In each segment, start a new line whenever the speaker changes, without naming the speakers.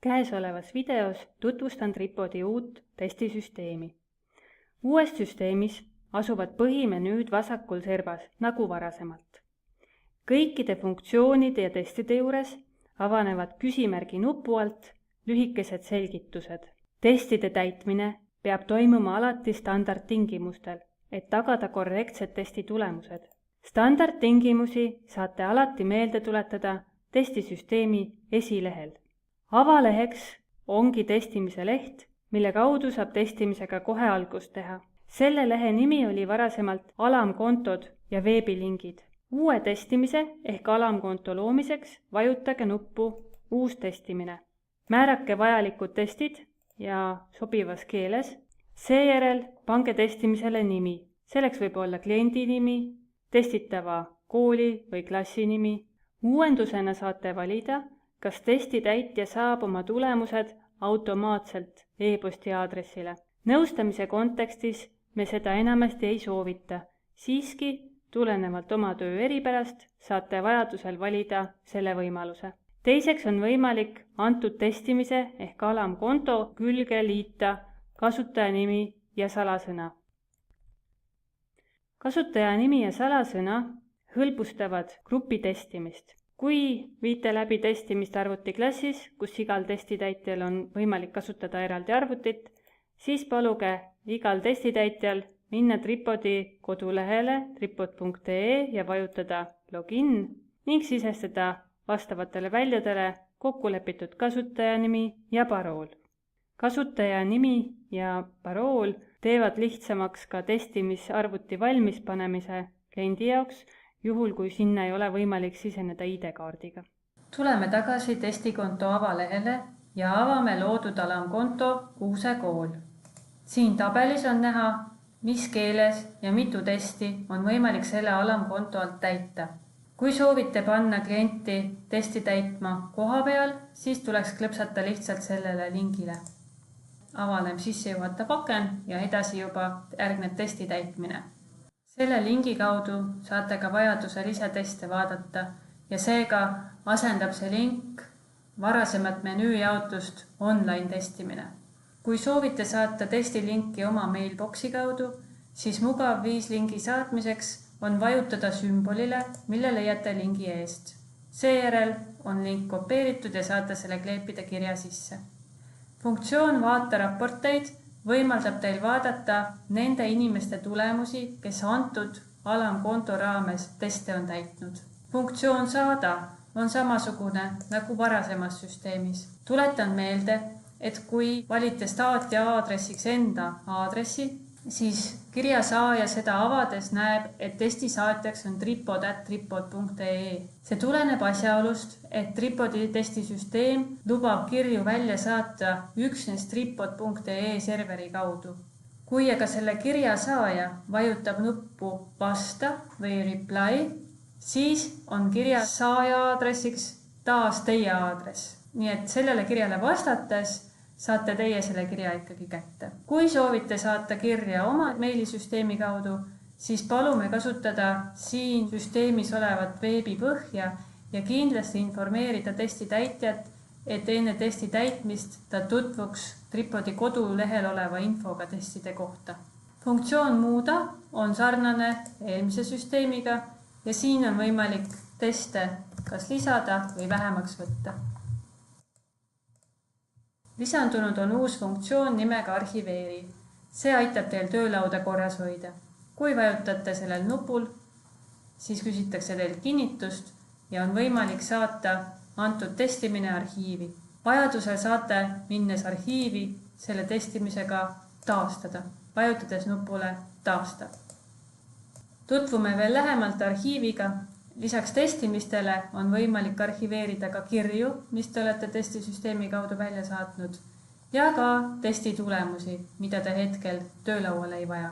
Käesolevas videos tutvustan Tripodi uut testisüsteemi. Uues süsteemis asuvad põhimenüüd vasakul servas, nagu varasemalt. Kõikide funktsioonide ja testide juures avanevad küsimärgi nupu alt lühikesed selgitused. Testide täitmine peab toimuma alati standardtingimustel, et tagada korrektsed testi tulemused. Standardtingimusi saate alati meelde tuletada testisüsteemi esilehel. Avaleheks ongi testimise leht, mille kaudu saab testimisega kohe algust teha. Selle lehe nimi oli varasemalt alamkontod ja veebilingid. Uue testimise ehk alamkonto loomiseks vajutage nuppu Uus testimine. Määrake vajalikud testid ja sobivas keeles. Seejärel pange testimisele nimi. Selleks võib olla kliendi nimi, testitava kooli või klassi nimi. Uuendusena saate valida, kas testi täitja saab oma tulemused automaatselt e-posti aadressile. Nõustamise kontekstis me seda enamasti ei soovita. Siiski, tulenevalt oma töö eripärast, saate vajadusel valida selle võimaluse. Teiseks on võimalik antud testimise ehk alamkonto külge liita kasutajanimi ja salasõna. Kasutajanimi ja salasõna hõlbustavad grupitestimist. Kui viite läbi testimist arvutiklassis, kus igal testitäitjal on võimalik kasutada eraldi arvutit, siis paluge igal testitäitjal minna Tripodi kodulehele tripod.ee ja vajutada login ning sisestada vastavatele väljadele kokkulepitud kasutajanimi ja parool. Kasutajanimi ja parool teevad lihtsamaks ka testimisarvuti valmispanemise kliendi jaoks, juhul kui sinna ei ole võimalik siseneda ID-kaardiga. Tuleme tagasi testikonto avalehele ja avame loodud alamkonto Kuuse kool. Siin tabelis on näha, mis keeles ja mitu testi on võimalik selle alamkonto alt täita. Kui soovite panna klienti testi täitma koha peal, siis tuleks klõpsata lihtsalt sellele lingile. Avaneb sissejuhatav aken ja edasi juba järgneb testi täitmine. Selle lingi kaudu saate ka vajadusel ise teste vaadata ja seega asendab see link varasemat menüüjaotust online testimine. Kui soovite saata testilinki oma mailboxi kaudu, siis mugav viis lingi saatmiseks on vajutada sümbolile, mille leiate lingi eest. Seejärel on link kopeeritud ja saate selle kleepida kirja sisse. Funktsioon Vaata raporteid võimaldab teil vaadata nende inimeste tulemusi, kes antud alamkonto raames teste on täitnud. Funktsioon Saada on samasugune nagu varasemas süsteemis. Tuletan meelde, et kui valite saatja aadressiks enda aadressi, siis kirja saaja seda avades näeb, et testi saatjaks on tripod@tripod.ee. See tuleneb asjaolust, et Tripodi testisüsteem lubab kirju välja saata üksnes tripod.ee serveri kaudu. Kui aga selle kirja saaja vajutab nuppu Vasta või Reply, siis on kirja saaja aadressiks taas teie aadress. Nii et sellele kirjale vastates saate teie selle kirja ikkagi kätte. Kui soovite saata kirja oma meilisüsteemi kaudu, siis palume kasutada siin süsteemis olevat veebipõhja ja kindlasti informeerida testi täitjat, et enne testi täitmist ta tutvuks Tripodi kodulehel oleva infoga testide kohta. Funktsioon Muuda on sarnane eelmise süsteemiga ja siin on võimalik teste kas lisada või vähemaks võtta. Lisandunud on uus funktsioon nimega Arhiveeri. See aitab teil töölauda korras hoida. Kui vajutate sellel nupul, siis küsitakse teil kinnitust ja on võimalik saata antud testimine arhiivi. Vajadusel saate minnes arhiivi selle testimisega taastada, vajutades nupule Taasta. Tutvume veel lähemalt arhiiviga. Lisaks testimistele on võimalik arhiveerida ka kirju, mis te olete testisüsteemi kaudu välja saatnud, ja ka testi tulemusi, mida te hetkel töölauale ei vaja.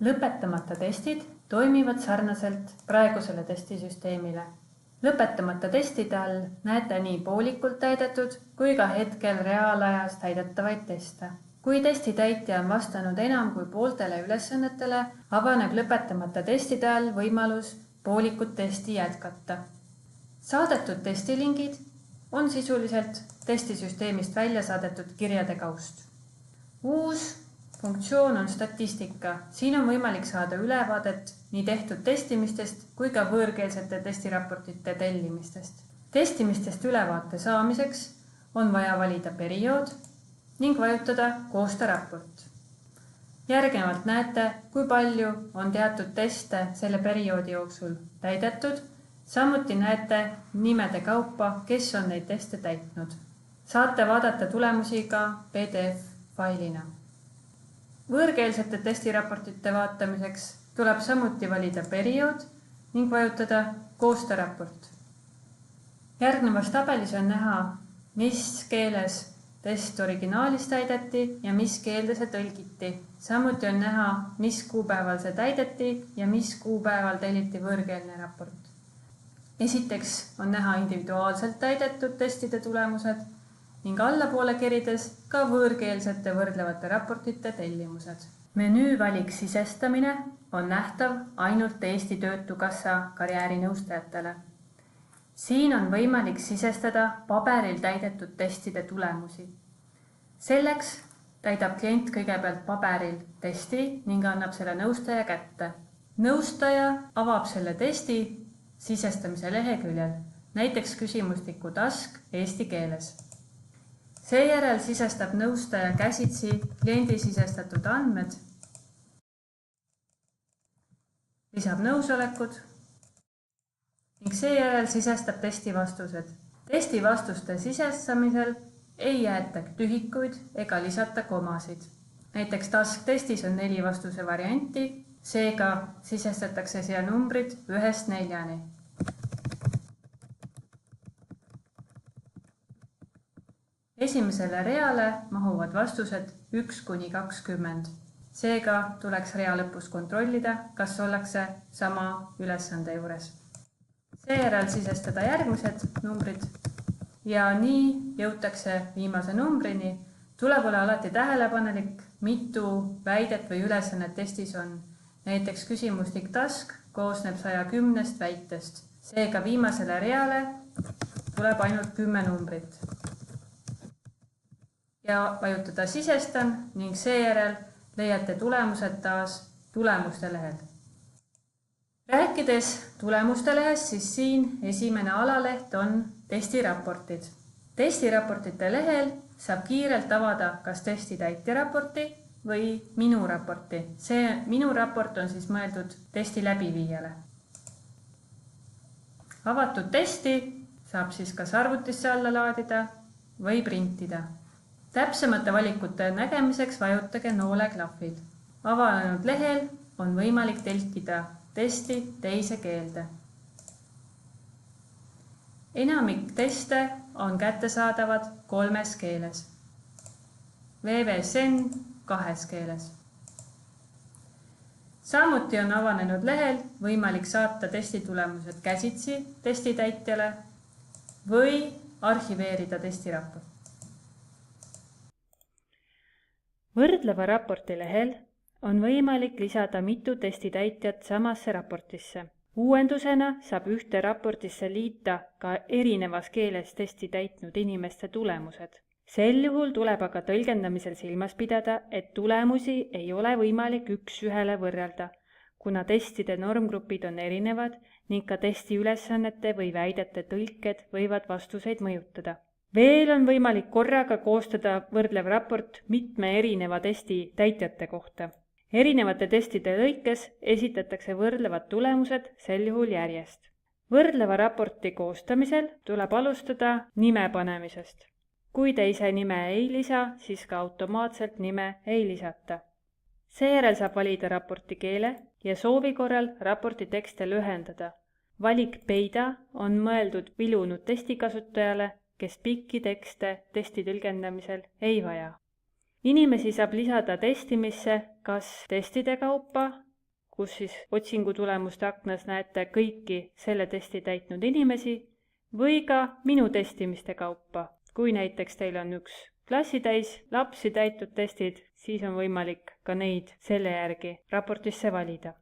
Lõpetamata testid toimivad sarnaselt praegusele testisüsteemile. Lõpetamata testide all näete nii poolikult täidetud kui ka hetkel reaalajas täidetavaid teste. Kui testi täitja on vastanud enam kui pooltele ülesannetele, avaneb lõpetamata testide all võimalus poolikut testi jätkata. Saadetud testilingid on sisuliselt testisüsteemist välja saadetud kirjade kaust. Uus funktsioon on statistika. Siin on võimalik saada ülevaadet nii tehtud testimistest kui ka võõrkeelsete testiraportite tellimistest. Testimistest ülevaate saamiseks on vaja valida periood ning vajutada Koosta raport. Järgnevalt näete, kui palju on teatud teste selle perioodi jooksul täidetud. Samuti näete nimede kaupa, kes on neid teste täitnud. Saate vaadata tulemusi ka PDF-failina. Võõrkeelsete testiraportite vaatamiseks tuleb samuti valida periood ning vajutada Koosta raport. Järgnevas tabelis on näha, mis keeles test originaalis täideti ja mis keelde see tõlgiti. Samuti on näha, mis kuupäeval see täideti ja mis kuupäeval telliti võõrkeelne raport. Esiteks on näha individuaalselt täidetud testide tulemused ning allapoole kerides ka võõrkeelsete võrdlevate raportite tellimused. Menüüvalik sisestamine on nähtav ainult Eesti Töötukassa karjäärinõustajatele. Siin on võimalik sisestada paberil täidetud testide tulemusi. Selleks täidab klient kõigepealt paberil testi ning annab selle nõustaja kätte. Nõustaja avab selle testi sisestamise leheküljel, näiteks küsimustiku task eesti keeles. Seejärel sisestab nõustaja käsitsi kliendi sisestatud andmed, lisab nõusolekud ning seejärel sisestab testi vastused. Testi vastuste sisestamisel ei jäeta tühikuid ega lisata komasid. Näiteks task-testis on 4 vastuse varianti, seega sisestatakse siia numbrid 1–4. Esimesele reale mahuvad vastused 1–20. Seega tuleks rea lõpus kontrollida, kas ollakse sama ülesande juures. Seejärel sisestada järgmised numbrid ja nii jõutakse viimase numbrini. Tuleb olla alati tähelepanelik, mitu väidet või ülesannet testis on. Näiteks küsimustik task koosneb 110 väitest. Seega viimasele reale tuleb ainult 10 numbrit. Ja vajutada sisestan ning seejärel leiate tulemused taas tulemuste lehel. Rääkides tulemuste lehest, siis siin esimene alaleht on testiraportid. Testiraportite lehel saab kiirelt avada kas testi täitja raporti või minu raporti. See minu raport on siis mõeldud testi läbiviijale. Avatud testi saab siis kas arvutisse alla laadida või printida. Täpsemate valikute nägemiseks vajutage nooleklahvid. Avanenud lehel on võimalik tõlkida testi teise keelde. Enamik teste on kättesaadavad 3 keeles. VVSN 2 keeles. Samuti on avanenud lehel võimalik saata testitulemused käsitsi testitäitjale või arhiveerida testiraport. Võrdleva raporti lehel on võimalik lisada mitu testitäitjat samasse raportisse. Uuendusena saab ühte raportisse liita ka erinevas keeles testi täitnud inimeste tulemused. Sel juhul tuleb aga tõlgendamisel silmas pidada, et tulemusi ei ole võimalik 1:1 võrrelda, kuna testide normgrupid on erinevad ning ka testi ülesannete või väidete tõlked võivad vastuseid mõjutada. Veel on võimalik korraga koostada võrdlev raport mitme erineva testi täitjate kohta. Erinevate testide lõikes esitatakse võrdlevad tulemused sel juhul järjest. Võrdleva raporti koostamisel tuleb alustada nime panemisest. Kui te ise nime ei lisa, siis ka automaatselt nime ei lisata. Seejärel saab valida raporti keele ja soovi korral raporti tekste lühendada. Valik peida on mõeldud vilunud testikasutajale, kes pikki tekste testi tõlgendamisel ei vaja. Inimesi saab lisada testimisse kas testide kaupa, kus siis otsingutulemuste aknas näete kõiki selle testi täitnud inimesi, või ka minu testimiste kaupa. Kui näiteks teil on üks klassitäis lapsi täitud testid, siis on võimalik ka neid selle järgi raportisse valida.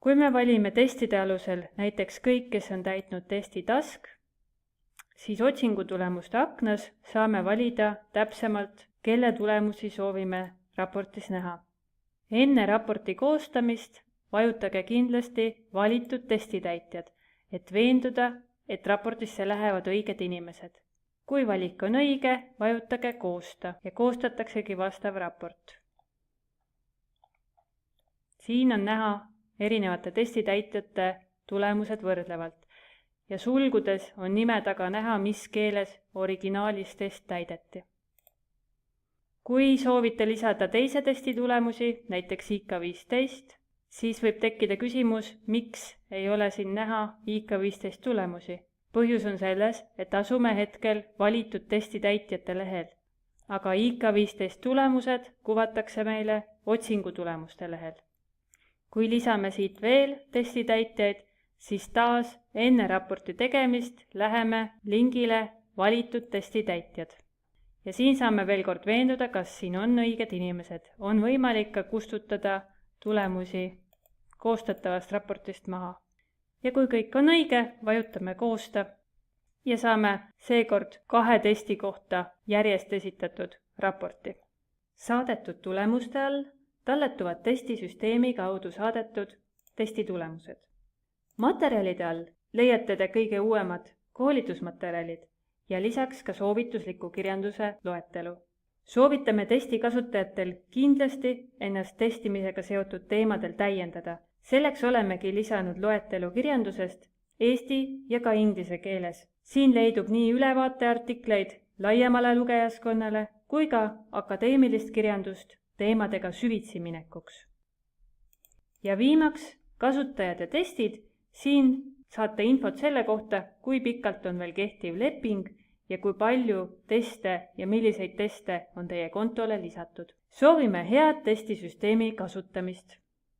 Kui me valime testide alusel näiteks kõik, kes on täitnud testi task, siis otsingutulemuste aknas saame valida täpsemalt, kelle tulemusi soovime raportis näha. Enne raporti koostamist vajutage kindlasti valitud testitäitjad, et veenduda, et raportisse lähevad õiged inimesed. Kui valik on õige, vajutage koosta ja koostataksegi vastav raport. Siin on näha erinevate testitäitjate tulemused võrdlevalt ja sulgudes on nime taga näha, mis keeles originaalis test täideti. Kui soovite lisada teise testi tulemusi, näiteks IK15, siis võib tekkida küsimus, miks ei ole siin näha IK15 tulemusi. Põhjus on selles, et asume hetkel valitud testitäitjate lehel, aga IK15 tulemused kuvatakse meile otsingutulemuste lehel. Kui lisame siit veel testitäitjaid, siis taas enne raporti tegemist läheme lingile valitud testitäitjad. Ja siin saame veel kord veenduda, kas siin on õiged inimesed. On võimalik ka kustutada tulemusi koostatavast raportist maha. Ja kui kõik on õige, vajutame koosta ja saame seekord 2 testi kohta järjest esitatud raporti. Saadetud tulemuste all talletuvad testisüsteemi kaudu saadetud testitulemused. Materjalide all leiate te kõige uuemad koolitusmaterjalid ja lisaks ka soovitusliku kirjanduse loetelu. Soovitame testi kasutajatel kindlasti ennast testimisega seotud teemadel täiendada. Selleks olemegi lisanud loetelu kirjandusest eesti ja ka inglise keeles. Siin leidub nii ülevaateartikleid laiemale lugejaskonnale kui ka akadeemilist kirjandust teemadega süvitsi minekuks. Ja viimaks kasutajad ja testid. Siin saate infot selle kohta, kui pikalt on veel kehtiv leping ja kui palju teste ja milliseid teste on teie kontole lisatud. Soovime head testisüsteemi kasutamist!